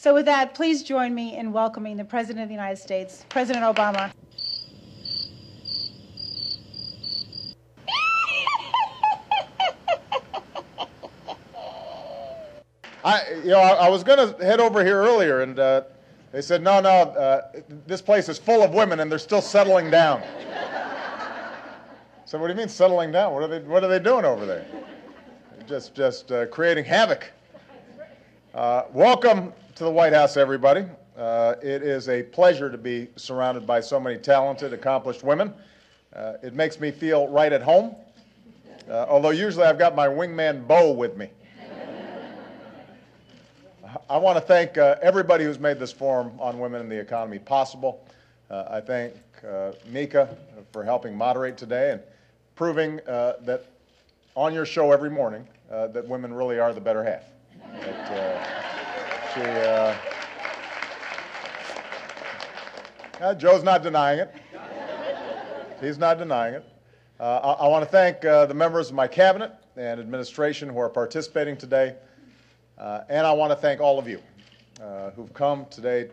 So with that, please join me in welcoming the President of the United States, President Obama. I was going to head over here earlier, and they said, no, this place is full of women, and they're still settling down. So what do you mean settling down? What are they doing over there? Just creating havoc. Welcome to the White House, everybody. It is a pleasure to be surrounded by so many talented, accomplished women. It makes me feel right at home, although usually I've got my wingman Bo with me. I want to thank everybody who's made this forum on women in the economy possible. I thank Mika for helping moderate today and proving that on your show every morning that women really are the better half. Joe's not denying it. He's not denying it. I want to thank the members of my cabinet and administration who are participating today. And I want to thank all of you who've come today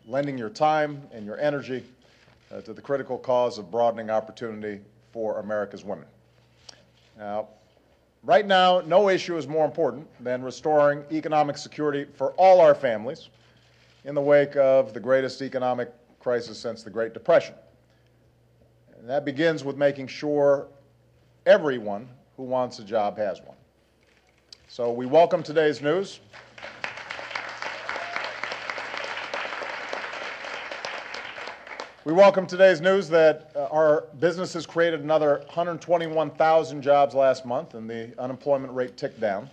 lending your time and your energy to the critical cause of broadening opportunity for America's women. Now, right now, no issue is more important than restoring economic security for all our families in the wake of the greatest economic crisis since the Great Depression. And that begins with making sure everyone who wants a job has one. So we welcome today's news. We welcome today's news that our businesses created another 121,000 jobs last month, and the unemployment rate ticked down.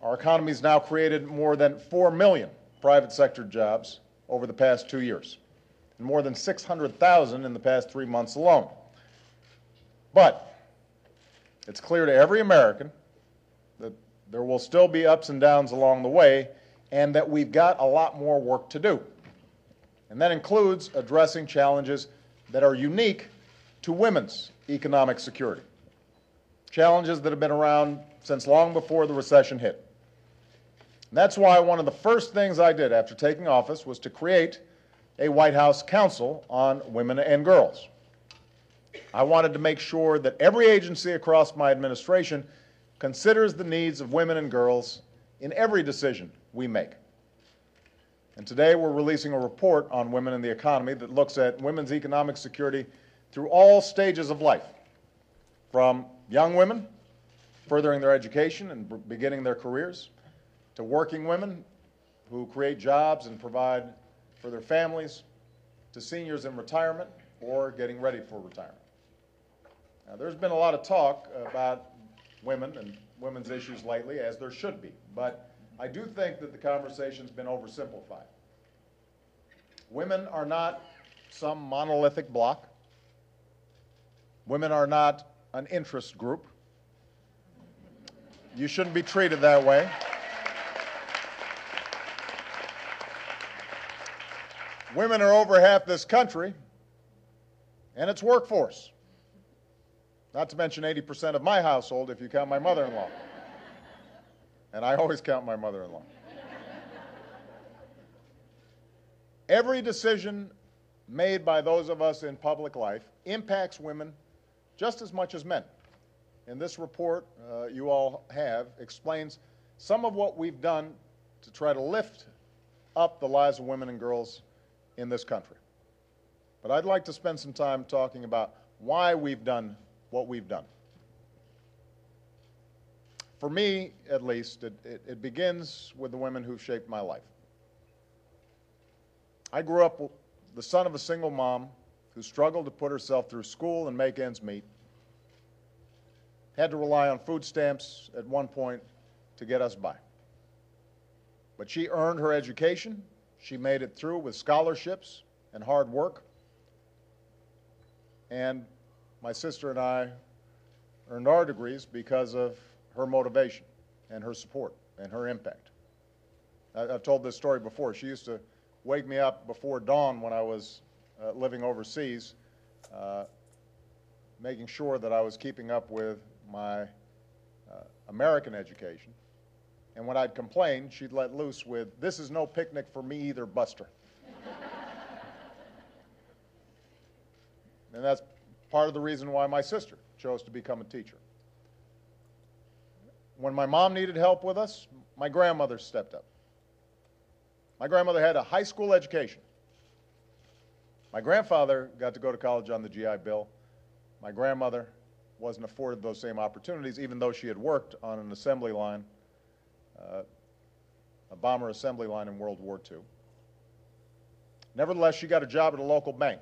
Our economy's now created more than 4 million private sector jobs over the past 2 years, and more than 600,000 in the past 3 months alone. But it's clear to every American that there will still be ups and downs along the way, and that we've got a lot more work to do. And that includes addressing challenges that are unique to women's economic security, challenges that have been around since long before the recession hit. And that's why one of the first things I did after taking office was to create a White House Council on Women and Girls. I wanted to make sure that every agency across my administration considers the needs of women and girls in every decision we make. And today we're releasing a report on women in the economy that looks at women's economic security through all stages of life, from young women furthering their education and beginning their careers, to working women who create jobs and provide for their families, to seniors in retirement or getting ready for retirement. Now, there's been a lot of talk about women and women's issues lately, as there should be, but I do think that the conversation's been oversimplified. Women are not some monolithic block. Women are not an interest group. You shouldn't be treated that way. Women are over half this country and its workforce. Not to mention 80% of my household if you count my mother-in-law. And I always count my mother-in-law. Every decision made by those of us in public life impacts women just as much as men. And this report you all have explains some of what we've done to try to lift up the lives of women and girls in this country. But I'd like to spend some time talking about why we've done what we've done. For me, at least, it begins with the women who've shaped my life. I grew up the son of a single mom who struggled to put herself through school and make ends meet, had to rely on food stamps at one point to get us by. But she earned her education. She made it through with scholarships and hard work. And my sister and I earned our degrees because of her motivation and her support and her impact. I've told this story before. She used to wake me up before dawn when I was living overseas, making sure that I was keeping up with my American education And when I'd complain, she'd let loose with, "This is no picnic for me either, Buster." And that's part of the reason why my sister chose to become a teacher. When my mom needed help with us, my grandmother stepped up. My grandmother had a high school education. My grandfather got to go to college on the GI Bill. My grandmother wasn't afforded those same opportunities, even though she had worked on an assembly line, a bomber assembly line in World War II. Nevertheless, she got a job at a local bank,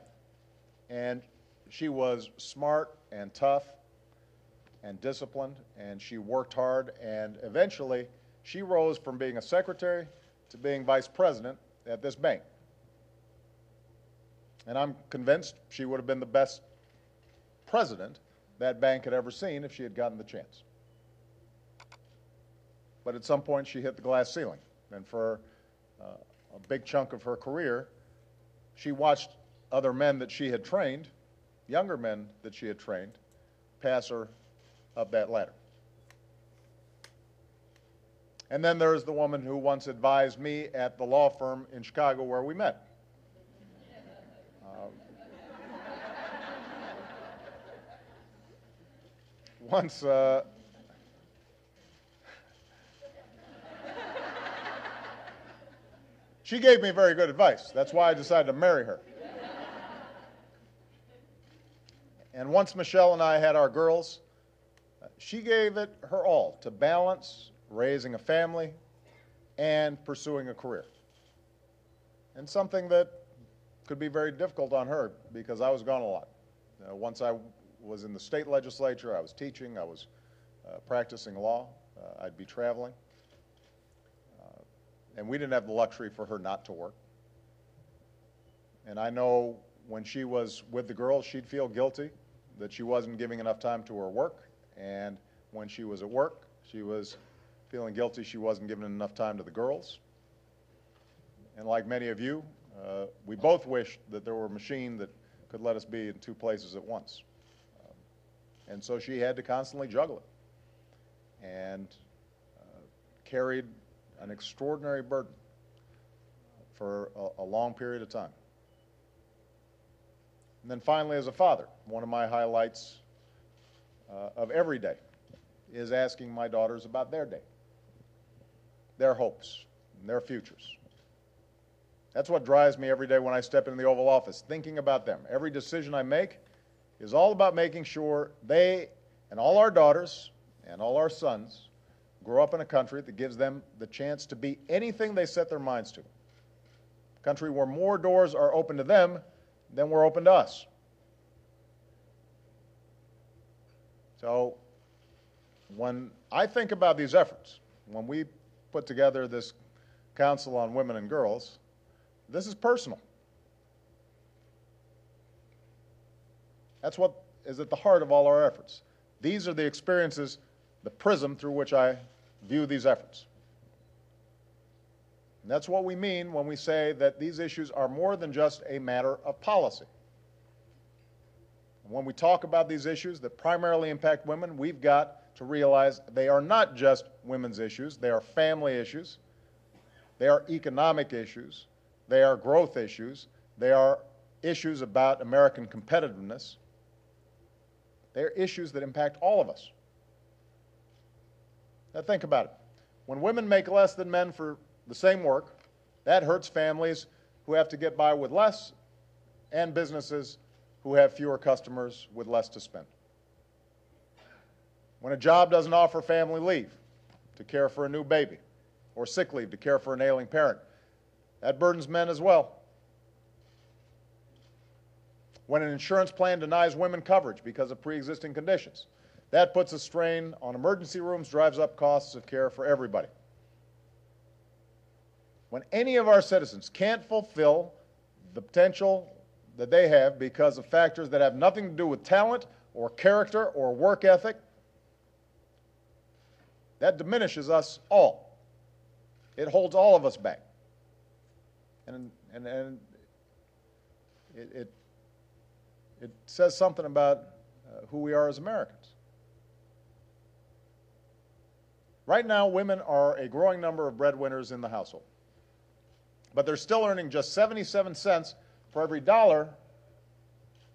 and she was smart and tough and disciplined, and she worked hard, and eventually she rose from being a secretary to being vice president at this bank. And I'm convinced she would have been the best president that bank had ever seen if she had gotten the chance. But at some point she hit the glass ceiling, and for a big chunk of her career, she watched other men that she had trained, younger men that she had trained, pass her up that ladder. And then there's the woman who once advised me at the law firm in Chicago where we met. Once, she gave me very good advice. That's why I decided to marry her. And once Michelle and I had our girls, she gave it her all to balance raising a family and pursuing a career. And something that could be very difficult on her because I was gone a lot. Once I was in the state legislature, I was teaching, I was practicing law, I'd be traveling. And we didn't have the luxury for her not to work. And I know when she was with the girls, she'd feel guilty that she wasn't giving enough time to her work. And when she was at work, she was feeling guilty she wasn't giving enough time to the girls. And like many of you, we both wished that there were a machine that could let us be in two places at once. And so she had to constantly juggle it and carried an extraordinary burden for a long period of time. And then finally, as a father, one of my highlights of every day is asking my daughters about their day, their hopes, and their futures. That's what drives me every day when I step into the Oval Office, thinking about them. Every decision I make is all about making sure they and all our daughters and all our sons grow up in a country that gives them the chance to be anything they set their minds to. A country where more doors are open to them than were open to us. So when I think about these efforts, when we put together this Council on Women and Girls, this is personal. That's what is at the heart of all our efforts. These are the experiences, the prism through which I view these efforts. And that's what we mean when we say that these issues are more than just a matter of policy. When we talk about these issues that primarily impact women, we've got to realize they are not just women's issues. They are family issues. They are economic issues. They are growth issues. They are issues about American competitiveness. They are issues that impact all of us. Now think about it. When women make less than men for the same work, that hurts families who have to get by with less and businesses who have fewer customers with less to spend. When a job doesn't offer family leave to care for a new baby or sick leave to care for an ailing parent, that burdens men as well. When an insurance plan denies women coverage because of pre-existing conditions, that puts a strain on emergency rooms, drives up costs of care for everybody. When any of our citizens can't fulfill the potential that they have because of factors that have nothing to do with talent or character or work ethic, that diminishes us all. It holds all of us back. And it says something about who we are as Americans. Right now, women are a growing number of breadwinners in the household, but they're still earning just 77 cents for every dollar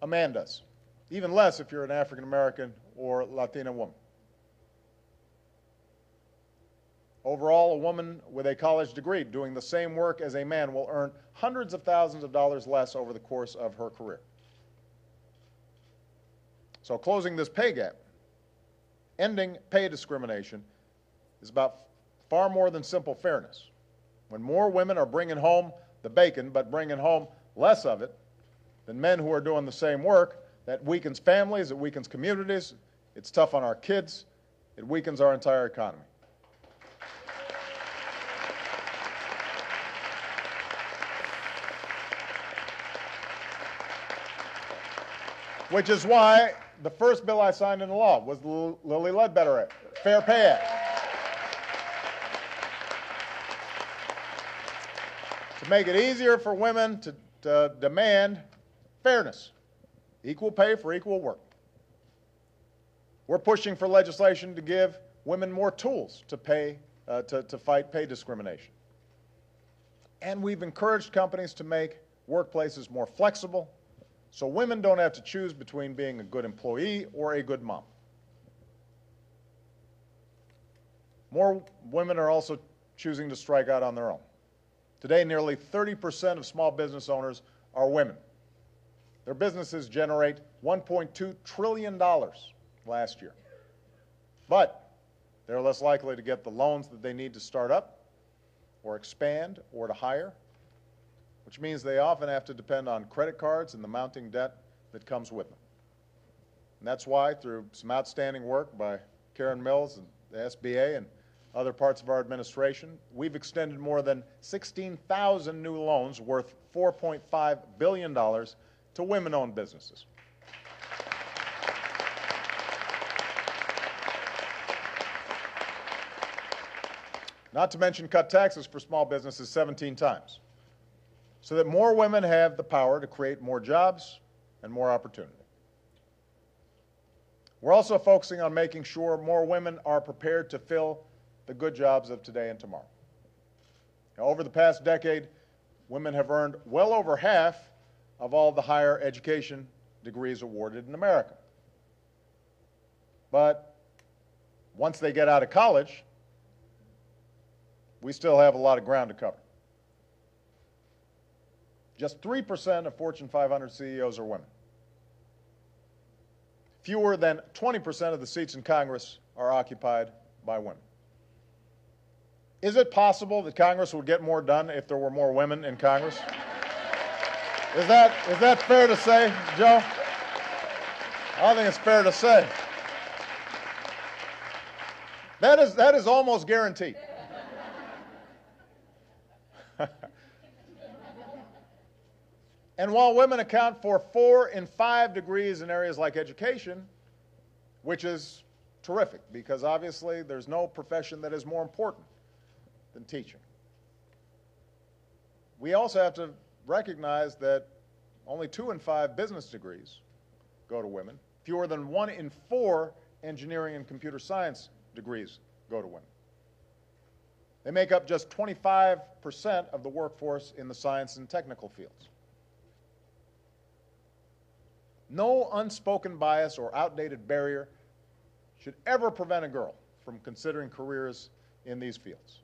a man does, even less if you're an African American or Latina woman. Overall, a woman with a college degree doing the same work as a man will earn hundreds of thousands of dollars less over the course of her career. So closing this pay gap, ending pay discrimination, is about far more than simple fairness. When more women are bringing home the bacon but bringing home less of it than men who are doing the same work, that weakens families, it weakens communities, it's tough on our kids, it weakens our entire economy. Which is why the first bill I signed into law was the Lilly Ledbetter Act, Fair Pay Act. To make it easier for women to demand fairness, equal pay for equal work. We're pushing for legislation to give women more tools to fight pay discrimination. And we've encouraged companies to make workplaces more flexible, so women don't have to choose between being a good employee or a good mom. More women are also choosing to strike out on their own. Today, nearly 30% of small business owners are women. Their businesses generate $1.2 trillion last year. But they're less likely to get the loans that they need to start up or expand or to hire, which means they often have to depend on credit cards and the mounting debt that comes with them. And that's why, through some outstanding work by Karen Mills and the SBA and other parts of our administration, we've extended more than 16,000 new loans worth $4.5 billion to women-owned businesses. Not to mention cut taxes for small businesses 17 times, so that more women have the power to create more jobs and more opportunity. We're also focusing on making sure more women are prepared to fill the good jobs of today and tomorrow. Now, over the past decade, women have earned well over half of all the higher education degrees awarded in America. But once they get out of college, we still have a lot of ground to cover. Just 3% of Fortune 500 CEOs are women. Fewer than 20% of the seats in Congress are occupied by women. Is it possible that Congress would get more done if there were more women in Congress? Is that fair to say, Joe? I think it's fair to say. That is almost guaranteed. And while women account for 4 in 5 degrees in areas like education, which is terrific because obviously there's no profession that is more important than teaching, we also have to recognize that only 2 in 5 business degrees go to women. Fewer than 1 in 4 engineering and computer science degrees go to women. They make up just 25% of the workforce in the science and technical fields. No unspoken bias or outdated barrier should ever prevent a girl from considering careers in these fields.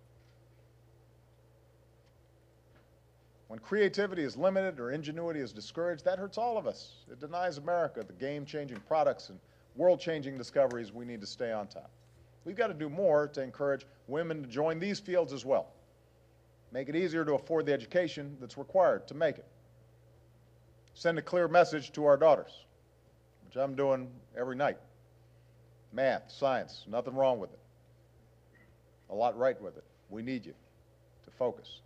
When creativity is limited or ingenuity is discouraged, that hurts all of us. It denies America the game-changing products and world-changing discoveries we need to stay on top. We've got to do more to encourage women to join these fields as well. Make it easier to afford the education that's required to make it. Send a clear message to our daughters, which I'm doing every night. Math, science, nothing wrong with it. A lot right with it. We need you to focus.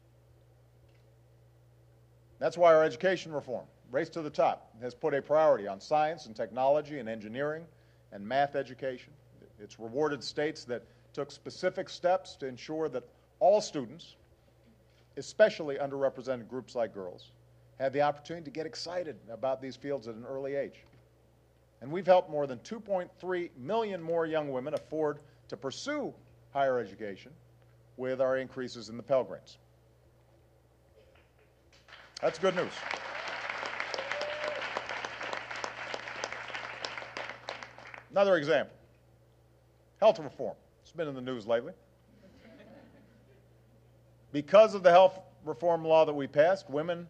That's why our education reform, Race to the Top, has put a priority on science and technology and engineering and math education. It's rewarded states that took specific steps to ensure that all students, especially underrepresented groups like girls, had the opportunity to get excited about these fields at an early age. And we've helped more than 2.3 million more young women afford to pursue higher education with our increases in the Pell Grants. That's good news. Another example, health reform. It's been in the news lately. Because of the health reform law that we passed, women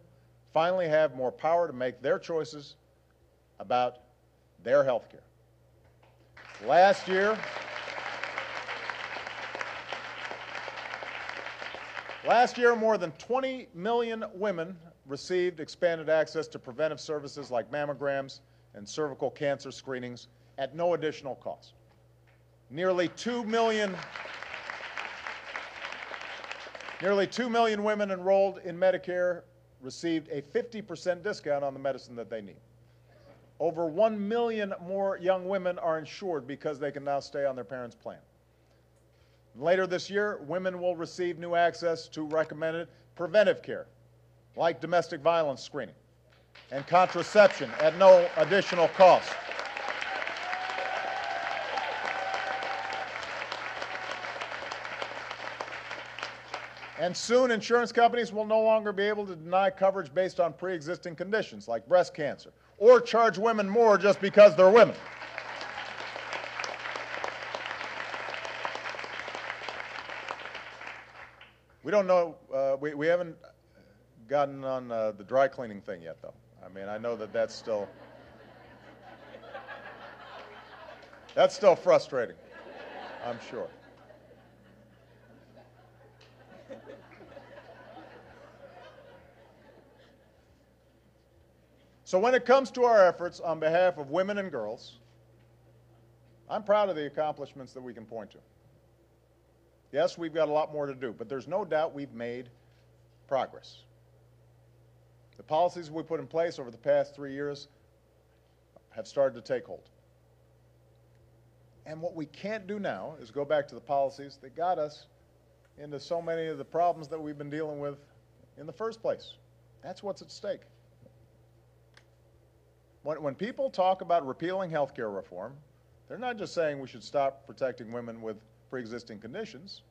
finally have more power to make their choices about their health care. Last year, more than 20 million women received expanded access to preventive services like mammograms and cervical cancer screenings at no additional cost. Nearly 2 million women enrolled in Medicare received a 50% discount on the medicine that they need. Over 1 million more young women are insured because they can now stay on their parents' plan. Later this year, women will receive new access to recommended preventive care, like domestic violence screening and contraception at no additional cost. And soon, insurance companies will no longer be able to deny coverage based on pre-existing conditions like breast cancer, or charge women more just because they're women. We don't know, we haven't gotten on the dry cleaning thing yet, though. I mean, I know that that's still frustrating, I'm sure. So when it comes to our efforts on behalf of women and girls, I'm proud of the accomplishments that we can point to. Yes, we've got a lot more to do, but there's no doubt we've made progress. The policies we put in place over the past 3 years have started to take hold. And what we can't do now is go back to the policies that got us into so many of the problems that we've been dealing with in the first place. That's what's at stake. When people talk about repealing health care reform, they're not just saying we should stop protecting women with pre-existing conditions.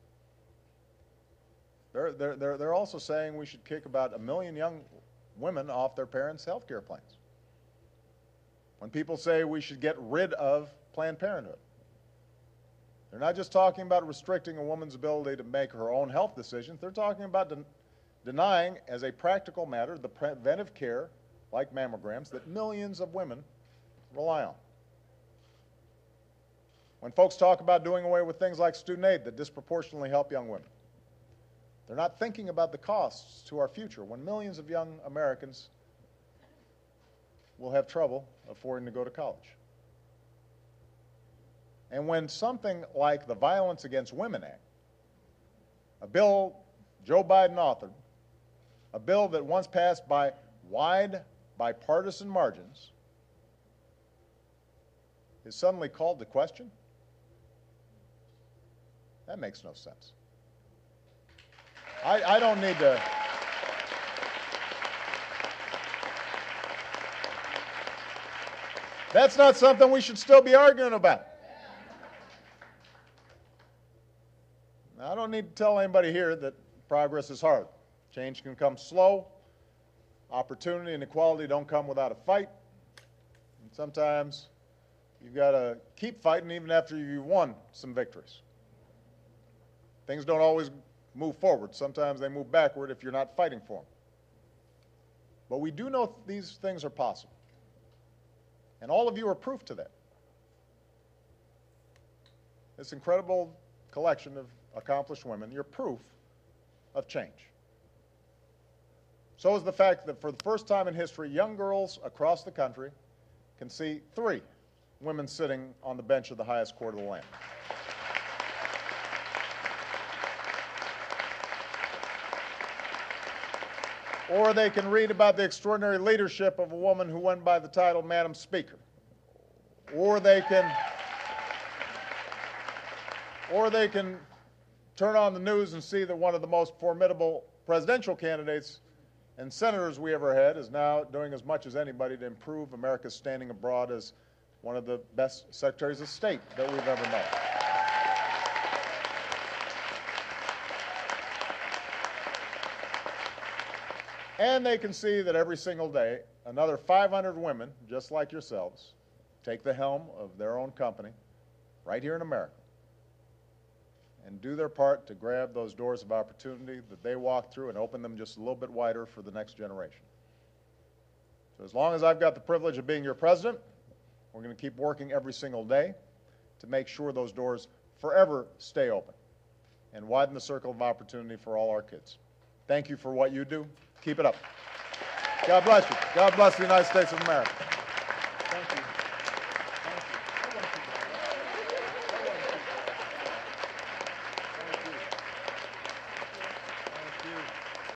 They're also saying we should kick about 1 million young women off their parents' health care plans. When people say we should get rid of Planned Parenthood, they're not just talking about restricting a woman's ability to make her own health decisions. They're talking about denying, as a practical matter, the preventive care, like mammograms, that millions of women rely on. When folks talk about doing away with things like student aid that disproportionately help young women, they're not thinking about the costs to our future when millions of young Americans will have trouble affording to go to college. And when something like the Violence Against Women Act, a bill Joe Biden authored, a bill that once passed by wide bipartisan margins, is suddenly called to question, that makes no sense. I don't need to. That's not something we should still be arguing about. Now, I don't need to tell anybody here that progress is hard. Change can come slow. Opportunity and equality don't come without a fight. And sometimes you've got to keep fighting even after you've won some victories. Things don't always move forward. Sometimes they move backward if you're not fighting for them. But we do know these things are possible. And all of you are proof to that. This incredible collection of accomplished women, you're proof of change. So is the fact that for the first time in history, young girls across the country can see 3 women sitting on the bench of the highest court of the land. Or they can read about the extraordinary leadership of a woman who went by the title Madam Speaker. Or they can turn on the news and see that one of the most formidable presidential candidates and senators we ever had is now doing as much as anybody to improve America's standing abroad as one of the best secretaries of state that we've ever known. And they can see that every single day, another 500 women, just like yourselves, take the helm of their own company right here in America and do their part to grab those doors of opportunity that they walk through and open them just a little bit wider for the next generation. So as long as I've got the privilege of being your president, we're going to keep working every single day to make sure those doors forever stay open and widen the circle of opportunity for all our kids. Thank you for what you do. Keep it up. God bless you. God bless the United States of America.